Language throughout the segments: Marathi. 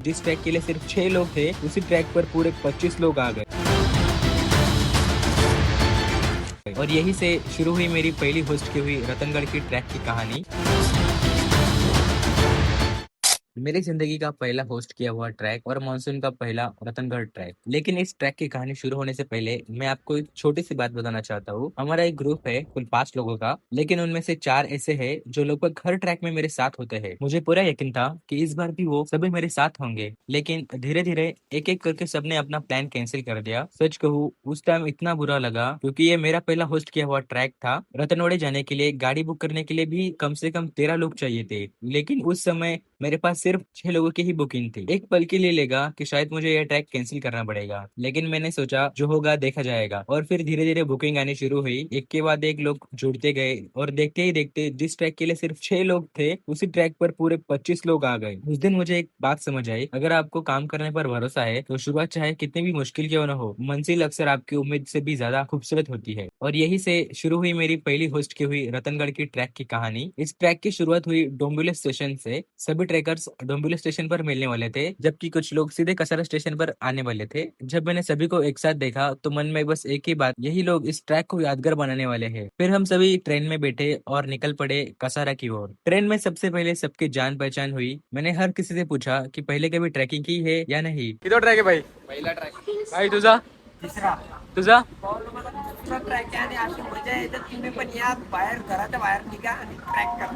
जिस ट्रैक के लिए सिर्फ 6 लोग थे, उसी ट्रैक पर पूरे 25 लोग आ गए। और यही से शुरू हुई मेरी पहली होस्ट की हुई रतनगढ़ की ट्रैक की कहानी। मेरी जिंदगी का पहला होस्ट किया हुआ ट्रैक और मानसून का पहला रतनगढ़ ट्रैक। लेकिन इस ट्रैक की कहानी शुरू होने से पहले मैं आपको एक छोटी सी बात बताना चाहता हूँ। हमारा एक ग्रुप है कुल 5 लोगों का, लेकिन उनमें से 4 ऐसे हैं जो लगभग हर ट्रैक में मेरे साथ होते हैं। मुझे पूरा यकीन था कि इस बार भी वो सभी मेरे साथ होंगे, लेकिन धीरे धीरे एक एक करके सबने अपना प्लान कैंसिल कर दिया। सच कहूँ, उस टाइम इतना बुरा लगा क्योंकि ये मेरा पहला होस्ट किया हुआ ट्रैक था। रतनवाड़ी जाने के लिए गाड़ी बुक करने के लिए भी कम से कम 13 लोग चाहिए थे, लेकिन उस समय मेरे पास सिर्फ 6 लोगों की ही बुकिंग थी। एक पल के लिए लगा कि शायद मुझे यह ट्रैक कैंसिल करना पड़ेगा, लेकिन मैंने सोचा जो होगा देखा जाएगा। और फिर धीरे धीरे बुकिंग आनी शुरू हुई, एक के बाद एक लोग जुड़ते गए और देखते ही देखते जिस ट्रैक के लिए सिर्फ 6 लोग थे, उसी ट्रैक पर पूरे 25 लोग आ गए। उस दिन मुझे एक बात समझ आई, अगर आपको काम करने पर भरोसा है तो शुरुआत चाहे कितनी भी मुश्किल क्यों न हो, मंजिल अक्सर आपकी उम्मीद से भी ज्यादा खूबसूरत होती है। और यही से शुरू हुई मेरी पहली होस्ट की हुई रतनगढ़ की ट्रैक की कहानी। इस ट्रैक की शुरुआत हुई डोंबिवली स्टेशन से। सभी ट्रैकर्स डोंबिवली स्टेशन पर मिलने वाले थे, जबकि कुछ लोग सीधे कसारा स्टेशन पर आने वाले थे। जब मैंने सभी को एक साथ देखा तो मन में बस एक ही बात, यही लोग इस ट्रैक को यादगार बनाने वाले हैं। फिर हम सभी ट्रेन में बैठे और निकल पड़े कसारा की ओर। ट्रेन में सबसे पहले सबकी जान पहचान हुई। मैंने हर किसी से पूछा कि पहले कभी ट्रैकिंग की है या नहीं। कितना ट्रैक है भाई? पहिला ट्रॅक भाई तुझा? तिसरा. तुझा? ट्रॅक आहे आणि अशी मजा येते. तुम्ही पण या, बाहेर घराच्या बाहेर निघा आणि ट्रॅक करा.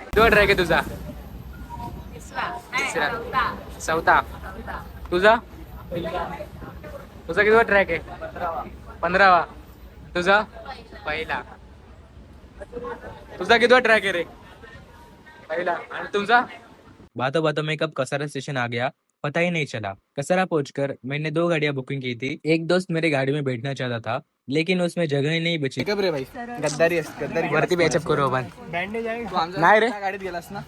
किती ट्रॅक आहे तुझा? तिसरा. चौथा. तुझा? तुझा किती ट्रॅक आहे? 15वा. तुझा? पहिला. तुझा किती ट्रॅक है रे? पहिला. आणि तुमचा? बातों बातों में कब कसारा स्टेशन आ गया पता ही नहीं चला। कसारा पहुंचकर मैंने 2 गाड़ियां बुकिंग की थी। एक दोस्त मेरे गाड़ी में बैठना चाहता था, लेकिन उसमें जगह ही नहीं बची। रे भाई गद्दारी गद्दारी वरती बॅचअप करू आपण. बँडेज आहे नाही रे. गाडीत गेलास ना.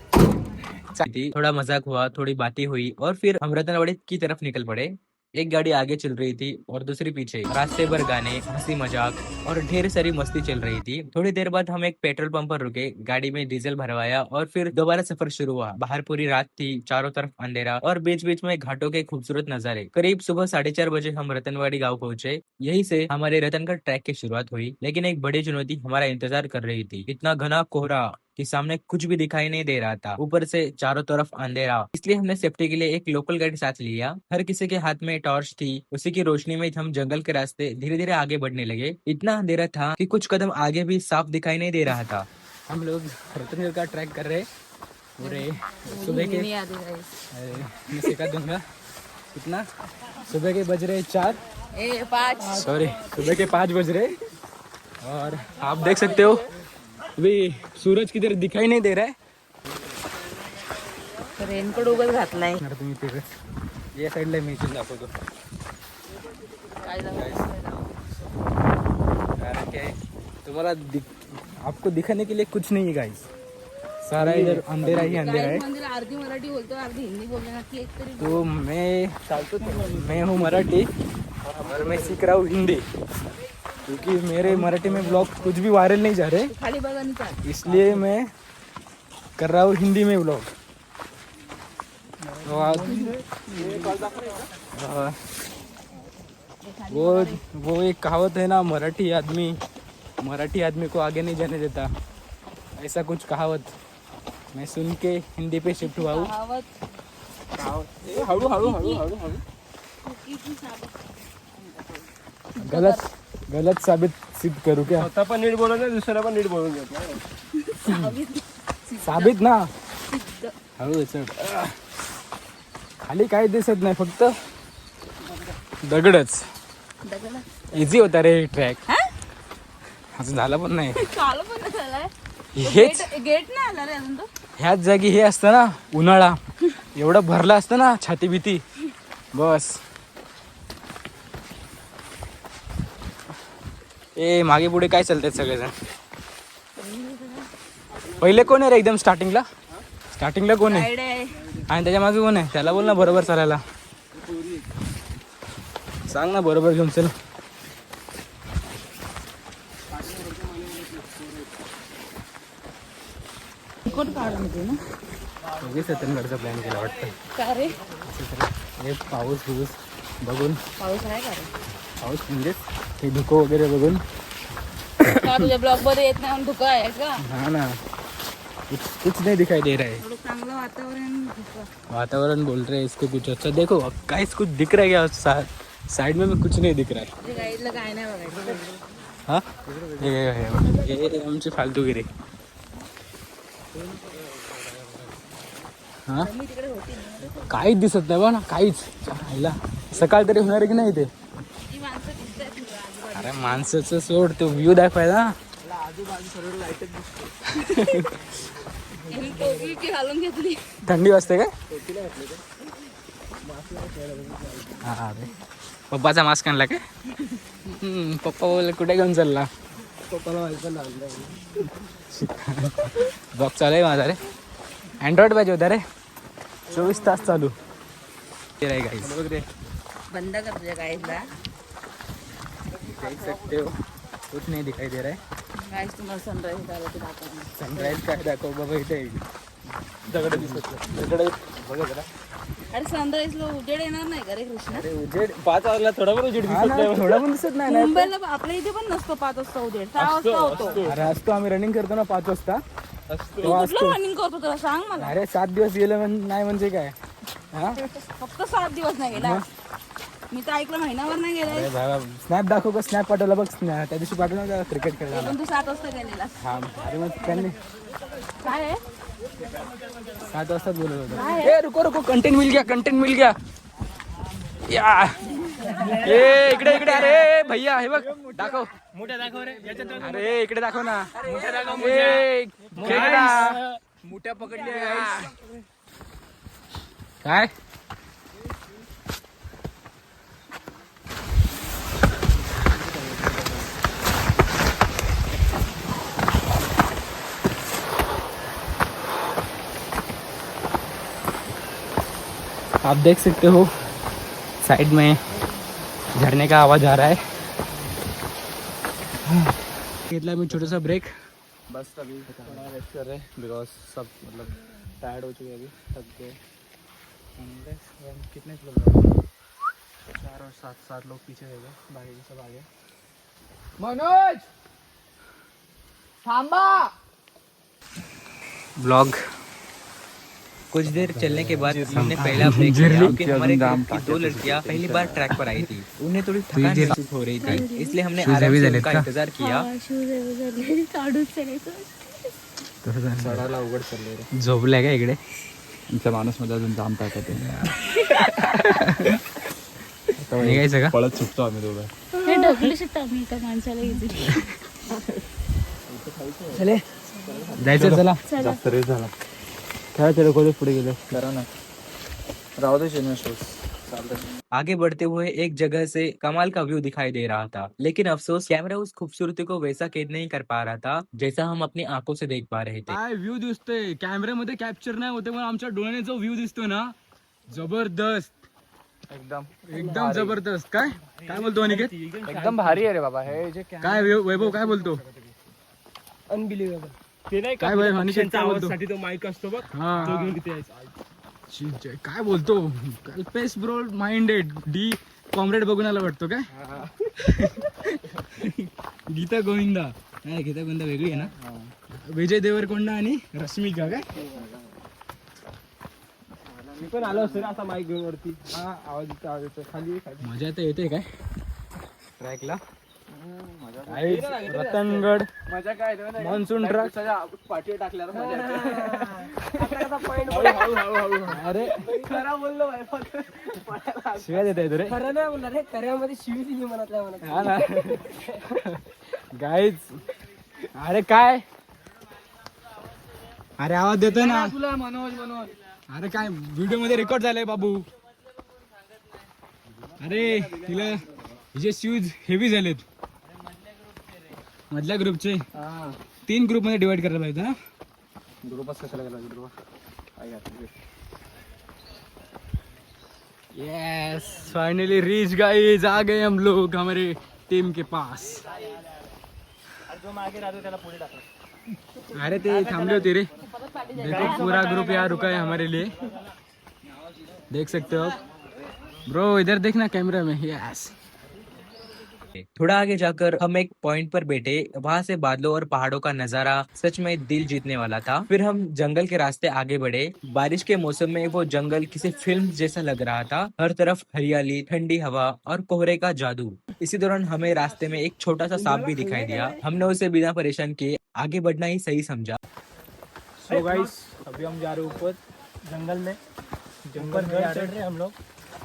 थोड़ा मजाक हुआ, थोड़ी बातें हुई और फिर हम रतनवाड़ी की तरफ निकल पड़े। एक गाड़ी आगे चल रही थी और दूसरी पीछे। रास्ते भर गाने, हंसी मजाक और ढेर सारी मस्ती चल रही थी। थोड़ी देर बाद हम एक पेट्रोल पंप पर रुके, गाड़ी में डीजल भरवाया और फिर दोबारा सफर शुरू हुआ। बाहर पूरी रात थी, चारों तरफ अंधेरा और बीच बीच में घाटों के खूबसूरत नजारे। करीब सुबह 4:30 बजे हम रतनवाड़ी गाँव पहुंचे। यही से हमारे रतनगढ़ ट्रैक की शुरुआत हुई, लेकिन एक बड़ी चुनौती हमारा इंतजार कर रही थी। इतना घना कोहरा कि सामने कुछ भी दिखाई नहीं दे रहा था, ऊपर से चारों तरफ अंधेरा। इसलिए हमने सेफ्टी के लिए एक लोकल गाइड साथ लिया। हर किसी के हाथ में टॉर्च थी। उसी की रोशनी में हम जंगल के रास्ते धीरे धीरे आगे बढ़ने लगे। इतना अंधेरा था कि कुछ कदम आगे भी साफ दिखाई नहीं दे रहा था। हम लोग रतनगढ़ का ट्रैक कर रहे पूरे सुबह के, मैं सिखा दूंगा। कितना सुबह के बज रहे 4 सॉरी सुबह के 5 बज रहे और आप देख सकते हो अभी सूरज किधर दिखाई नहीं दे रहा है. रेनकोट उगाच घातलाय. तुम्ही तिकडे या साईडला मी इथून दाखवतो. कारण क्या है तुम्हारा आपको दिखाने के लिए कुछ नहीं है गाइस. सारा इधर अंधेरा ही अंधेरा है. अर्धी मराठी बोलतो अर्धी हिंदी बोलने ना की एक तरी. तो मैं हूँ मराठी और मैं सीख रहा हूँ हिंदी, क्योंकि मेरे मराठी में ब्लॉग कुछ भी वायरल नहीं जा रहे, खाली बघा नहीं चाल. इसलिए मैं कर रहा हूँ हिंदी में ब्लॉग. तो वो एक कहावत है ना, मराठी आदमी को आगे नहीं जाने देता, ऐसा कुछ कहावत मैं सुन के हिंदी पे शिफ्ट हुआ हूँ. हळू हळू हळू हळू हळू गलत साबित सिद्ध करू क्या? स्वतः पण नीट बोलून द्या, दुसऱ्या पण नीट बोलून द्या. साबित ना. हळू चढ. खाली काय दिसत नाही, फक्त दगडच. इझी होता रे ट्रॅक. असं झालं पण नाही. हेच गेट नाही आला रे अजून तो. ह्याच जागी हे असतं ना, उन्हाळा एवढं भरला असतं ना, छाती भीती बस. ए मागे पुढे काय चालतात सगळेजण. पहिले कोण आहे रे एकदम स्टार्टिंगला कोण आहे आणि त्याच्या मागे कोण आहे? त्याला बोल ना बरोबर चालायला. सांग ना बरोबर घेऊन चल. लगेच रतनगडचा प्लॅन केला वाटतं. का रे? हे पाऊस बिऊस बघून, पाऊस आहे का रे? पाऊस म्हणजेच हे धुकं वगैरे बघून. का तुझ्या ब्लॉग मध्ये येत नाही म्हणून धुकं आहे का? हाँ ना, कुछ नहीं दिखाई दे रहा है. थोडं चांगलं वातावरण धुकं. वातावरण बोल रहे हैं इसको कुछ अच्छा. देखो गाइस कुछ दिख रहा है क्या? साइड में कुछ नहीं दिख रहा है. तुझ्या गाईडला काय नाही बघायचं. हाँ ये आमची फालतूगिरी. हाँ मी तिकडे होती ना. काहीच दिसत नाही बा ना, काहीच. आईला सकाळ तरी होणार आहे की नाही ते. ती माणसं दिसतात तुला आजूबाजूला. अरे माणसाचं सोड, तो व्ह्यू दाखवायला. यांनी टोपी की घालून घेतली. थंडी वाजते काय? हा अरे पप्पाचा मास्क आणला काय? पप्पा बोल कुठे घेऊन चालला? पप्पाला माहिती पण नाही. ब्लॉग चालू आहे माझा रे. अँड्रॉइड पाहिजे होता रे, 24 तास चालू. ते राही गाईस, बंद कर तुझ्या गाईडला. देख सकते हो कुछ नहीं दिखाई दे रहा है. गाईस तुम्हाला सनराईज झालं ते दाखवणार. सनराईज काय दाखव बाबा, इथे दगड दिसत नाही. दगड बघा जरा. अरे सनराईजला उजेड येणार नाही का रे कृष्णा? अरे उजेड 5 वाजला, थोडा पण उजेड दिसत नाही. थोडा पण दिसत नाही ना. मुंबईला आपल्या इथे पण नसतो 5 वाजता उजेड, 6 वाजता होतो. अरे असतो, आम्ही रनिंग करतो ना 5 वाजता. तू कुठलं रनिंग करतो तुला सांग मला. अरे 7 दिवस गेलं नाही म्हणजे काय? हा फक्त 7 दिवस नाही गेला. मी तर ऐकलं महिनाभर नाही गेलाय. अरे बाबा स्नॅप दाखव का? स्नॅप पाठवला बघ. त्या दिवशी पाठवला का क्रिकेट खेळायला? पण तू 7 वाजता गेलेला. हा अरे मग त्यांनी काय आहे? 7 वाजताच बोलत होतं. काय ए रुको रुको, कंटेंट मिल गया, कंटेंट मिल गया. या ए इकडे इकडे. अरे भैया हे बघ, दाखव. मोठ्या दाखव रे. अरे इकडे दाखव ना. ए खेकडा. मोठ्या पकडली काय? आप देख सकते हो साइड में झरने का आवाज आ रहा है. घेतला मी छोटा सा ब्रेक. बस अभी थोड़ा रेस्ट कर रहे हैं बिकॉज सब मतलब टायर्ड हो चुके हैं, अभी थक गए. कितने लोग? 4 और 7 लोग पीछे रह गए, बाकी के सब आगे. मनोज थांबा. ब्लॉग कुछ देर चलने के बाद हमने पहला ब्रेक लिया क्योंकि हमारे ग्रुप की 2 लड़कियां पहली बार ट्रैक पर आई थी. उन्हें थोड़ी थकान महसूस हो रही थी, इसलिए हमने आराम से उनका इंतजार किया. चढायला अवघड चाललंय रे. झोपलाय का इकडे? तुमच्या माणूस मध्ये अजून जाम टाकत निघायचं का? पळत सुटतो आम्ही दोघं. हे ढकलू शकता मी एका माणसाला इथे. चले जायचं, चला. जास्त रेस झाला. खेळायचं कॉलेज पुढे गेलो. करा ना, राहू दे शोज चालतंय. आगे बढ़ते हुए एक जगह से कमाल का व्यू दिखाई दे रहा था, लेकिन अफसोस कैमरा उस खूबसूरती को वैसा कैद नहीं कर पा रहा था जैसा हम अपनी आंखों से देख पा रहे थे. काय व्ह्यू दिसतोय, कॅमेऱ्यामध्ये कॅप्चर नाही होते पण आमच्या डोळ्याने जो व्ह्यू दिसतोय ना, जबरदस्त, एकदम जबरदस्त. काय काय बोलतो अनिकेत? एकदम भारी आहे रे बाबा हे जे काय वैभव काय बोलतो? अनबिलिव्हेबल. ते नाही काय वैभव अनिकेत काय बोलतो? साठी तो माईक असतो बघ, हा तो घेऊन तिथे यायचा. काय बोलतो? Kalpesh bro minded D comrade बघून आला वाटतो काय? गीता गोविंदा नाही, गीता गोविंदा वेगळी आहे ना. विजय देवरकोंडा आणि रश्मिका काय? मी पण आलो असतो असा माईक घेऊन वरती. हा आवाज येतो खाली खाली. मजा तर येते काय ट्रॅकला रतनगड मजा काय मान्सून ट्रॅक. पाठी टाकल्यावर अरे खरा बोललो शिवाय देता येतो रे. खरं नाही बोलणार रे, खऱ्यामध्ये शिवी दिली मनातल्या मनात. हा ना गाईज. अरे काय, अरे आवाज देतोय ना तुला मनोज. अरे काय व्हिडिओ मध्ये रेकॉर्ड झालंय बाबू. अरे तिला हिचे शूज हेवी झालेत. मधल्या ग्रुपचे 3 ग्रुप मध्ये डिवाइड करायला पाहिजे ना. ग्रुपच कशाला गेला group. Yes finally reach guys, आ गए हम लोग हमारे टीम के पास. जो मागे राहतो त्याला पुढे टाका. अरे ते थांबले होते रे. देखो पूरा ग्रुप यहाँ रुका है हमारे लिए, देख सकते हो ब्रो, इधर देखना कैमरा में। यस। थोड़ा आगे जाकर हम एक पॉइंट पर बैठे, वहां से बादलों और पहाड़ों का नजारा सच में दिल जीतने वाला था। फिर हम जंगल के रास्ते आगे बढ़े। बारिश के मौसम में वो जंगल किसी फिल्म जैसा लग रहा था, हर तरफ हरियाली, ठंडी हवा और कोहरे का जादू। इसी दौरान हमें रास्ते में एक छोटा सा सांप भी दिखाई दिया। हमने उसे बिना परेशान किए आगे बढ़ना ही सही समझा। सो गाइस, अभी हम जा रहे हैं ऊपर जंगल में चढ़ रहे हैं हम लोग,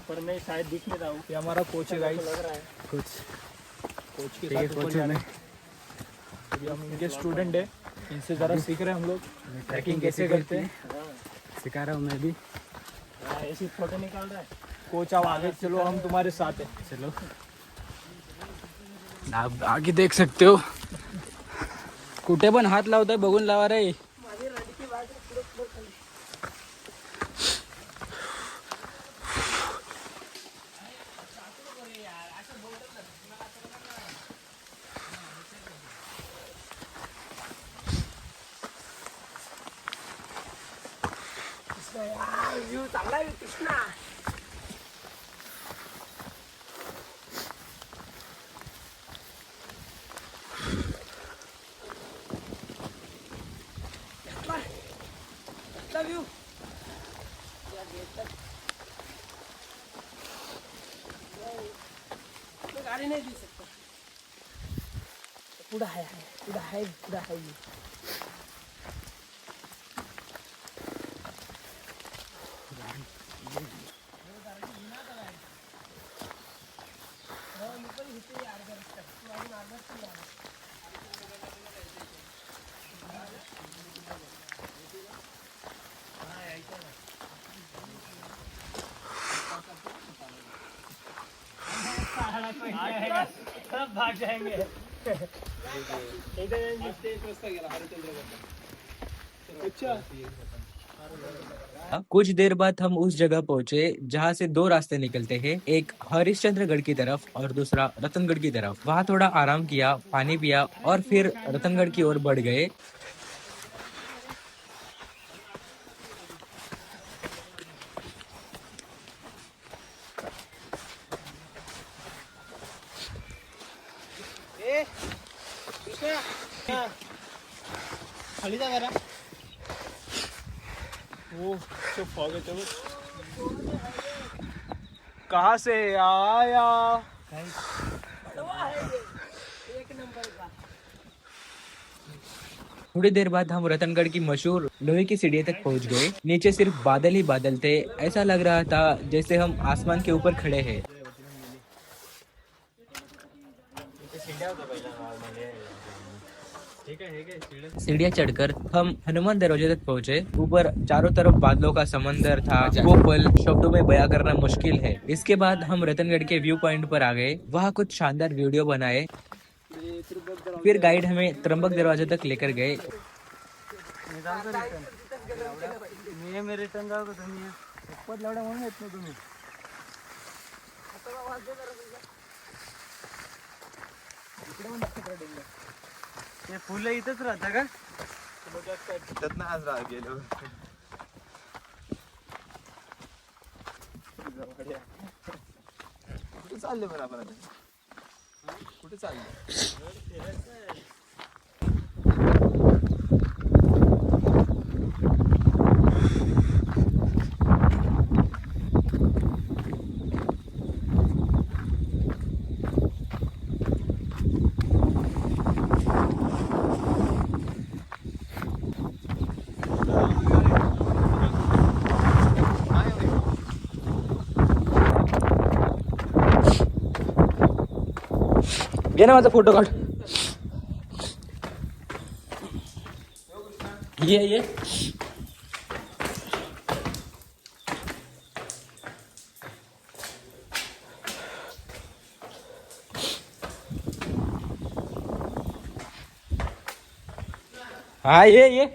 पर मैं शायद दिख नहीं रहा हूँ। ये हमारा कोच है गाइस, लग रहा है कुछ कोच के साथ ऊपर जा रहे हैं। अभी हम इनके स्टूडेंट है, इनसे जरा सीख रहे हैं हम लोग ट्रैकिंग कैसे करते हैं। सिखा रहा हूँ मैं भी। ऐसी फोटो निकाल रहा है कोच। आप आगे चलो, हम तुम्हारे साथ है। चलो, आप आगे देख सकते हो, कुठे पण हात लावताय बघून लावा रे। व्ह्यू चांगला आहे कृष्णा. व्ह्यू गाडी नाही दिसत. पुढं आहे पुढं आहे पुढं आहे. भाग जाएंगे. अच्छा, कुछ देर बाद हम उस जगह पहुंचे जहां से दो रास्ते निकलते हैं, एक हरिश्चंद्रगढ़ की तरफ और दूसरा रतनगढ़ की तरफ। वहां थोड़ा आराम किया, पानी पिया और फिर रतनगढ़ की ओर बढ़ गए। खाली जा जरा. वो तो फॉग है. चलो, कहाँ से आया? थोड़ी देर बाद हम रतनगढ़ की मशहूर लोहे की सीढ़ी तक पहुंच गए। नीचे सिर्फ बादल ही बादल थे, ऐसा लग रहा था जैसे हम आसमान के ऊपर खड़े हैं। सीढ़ियाँ चढ़कर हम हनुमान दरवाजे तक पहुँचे। ऊपर चारों तरफ बादलों का समंदर था, वो पल शब्दों में बयां करना मुश्किल है। इसके बाद हम रतनगढ़ के व्यू पॉइंट पर आ गए, वहाँ कुछ शानदार वीडियो बनाए। फिर गाइड हमें त्र्यंबक दरवाजे तक लेकर गए। ते फुलं इथंच राहतं का? गेलो. कुठे चालले बरं आपण आता? कुठे चालले? घे ना माझा फोटो काढ. ये हाँ ये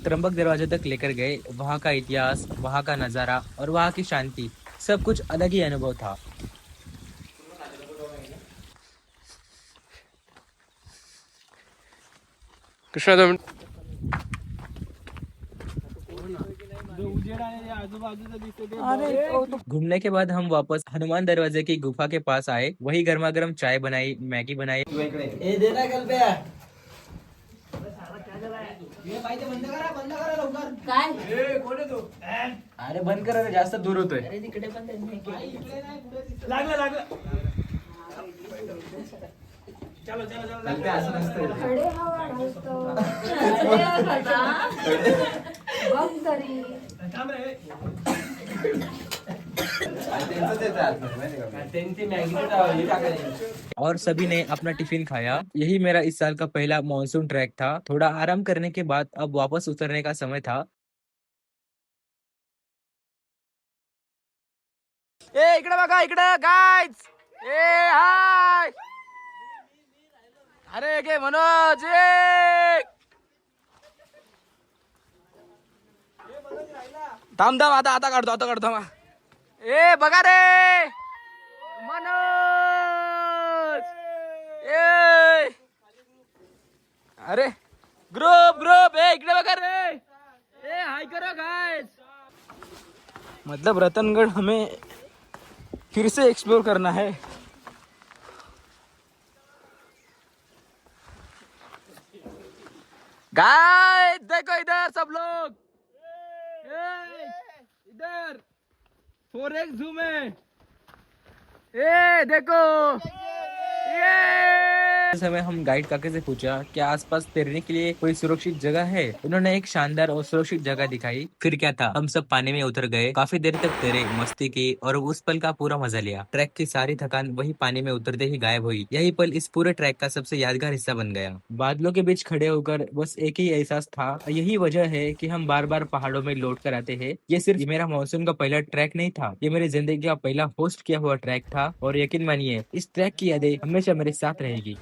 त्र्यंबक दरवाजे तक लेकर गए। वहाँ का इतिहास, वहाँ का नजारा और वहाँ की शांति, सब कुछ अलग ही अनुभव था। कृष्णा 2 मिनिट. जो उजेड आहे आजूबाजूचं दिसते ते अरे घूमने के बाद हम वापस हनुमान दरवाजे की गुफा के पास आए। वही गर्मा गर्म चाय बनाई, मैगी बनाई। काय अरे बंद कर, जास्त दूर होतोय. लागलं लागलं. थांब रे. और सभी ने अपना टिफिन खाया। यही मेरा इस साल का पहला मॉनसून ट्रैक था। थोड़ा आराम करने के बाद अब वापस उतरने का समय था। ए इकडे बघा, इकडे गाइस. ए हाय. अरे गे मनोज. थांब थांब, आता काढतो थांबा. ए बघा रे मनोज. ए अरे ग्रुप ए इकडे बघा रे. ए हाय करो गाइस. मतलब रतनगढ़ हमें फिर से एक्सप्लोर करना है. गाइस देखो इधर सब लोग. इधर 4x जूम है. ए देखो. इस समय हम गाइड काके से पूछा क्या आसपास तैरने के लिए कोई सुरक्षित जगह है। उन्होंने एक शानदार और सुरक्षित जगह दिखाई। फिर क्या था, हम सब पानी में उतर गए, काफी देर तक तैरे, मस्ती की और उस पल का पूरा मजा लिया। ट्रैक की सारी थकान वही पानी में उतरते ही गायब हुई। यही पल इस पूरे ट्रैक का सबसे यादगार हिस्सा बन गया। बादलों के बीच खड़े होकर बस एक ही एहसास था। यही वजह है कि हम बार बार पहाड़ों में लौट कर आते हैं। ये सिर्फ मेरा मॉनसून का पहला ट्रैक नहीं था, ये मेरी जिंदगी का पहला होस्ट किया हुआ ट्रैक था। और यकीन मानिए, इस ट्रैक की यादें हमेशा मेरे साथ रहेगी।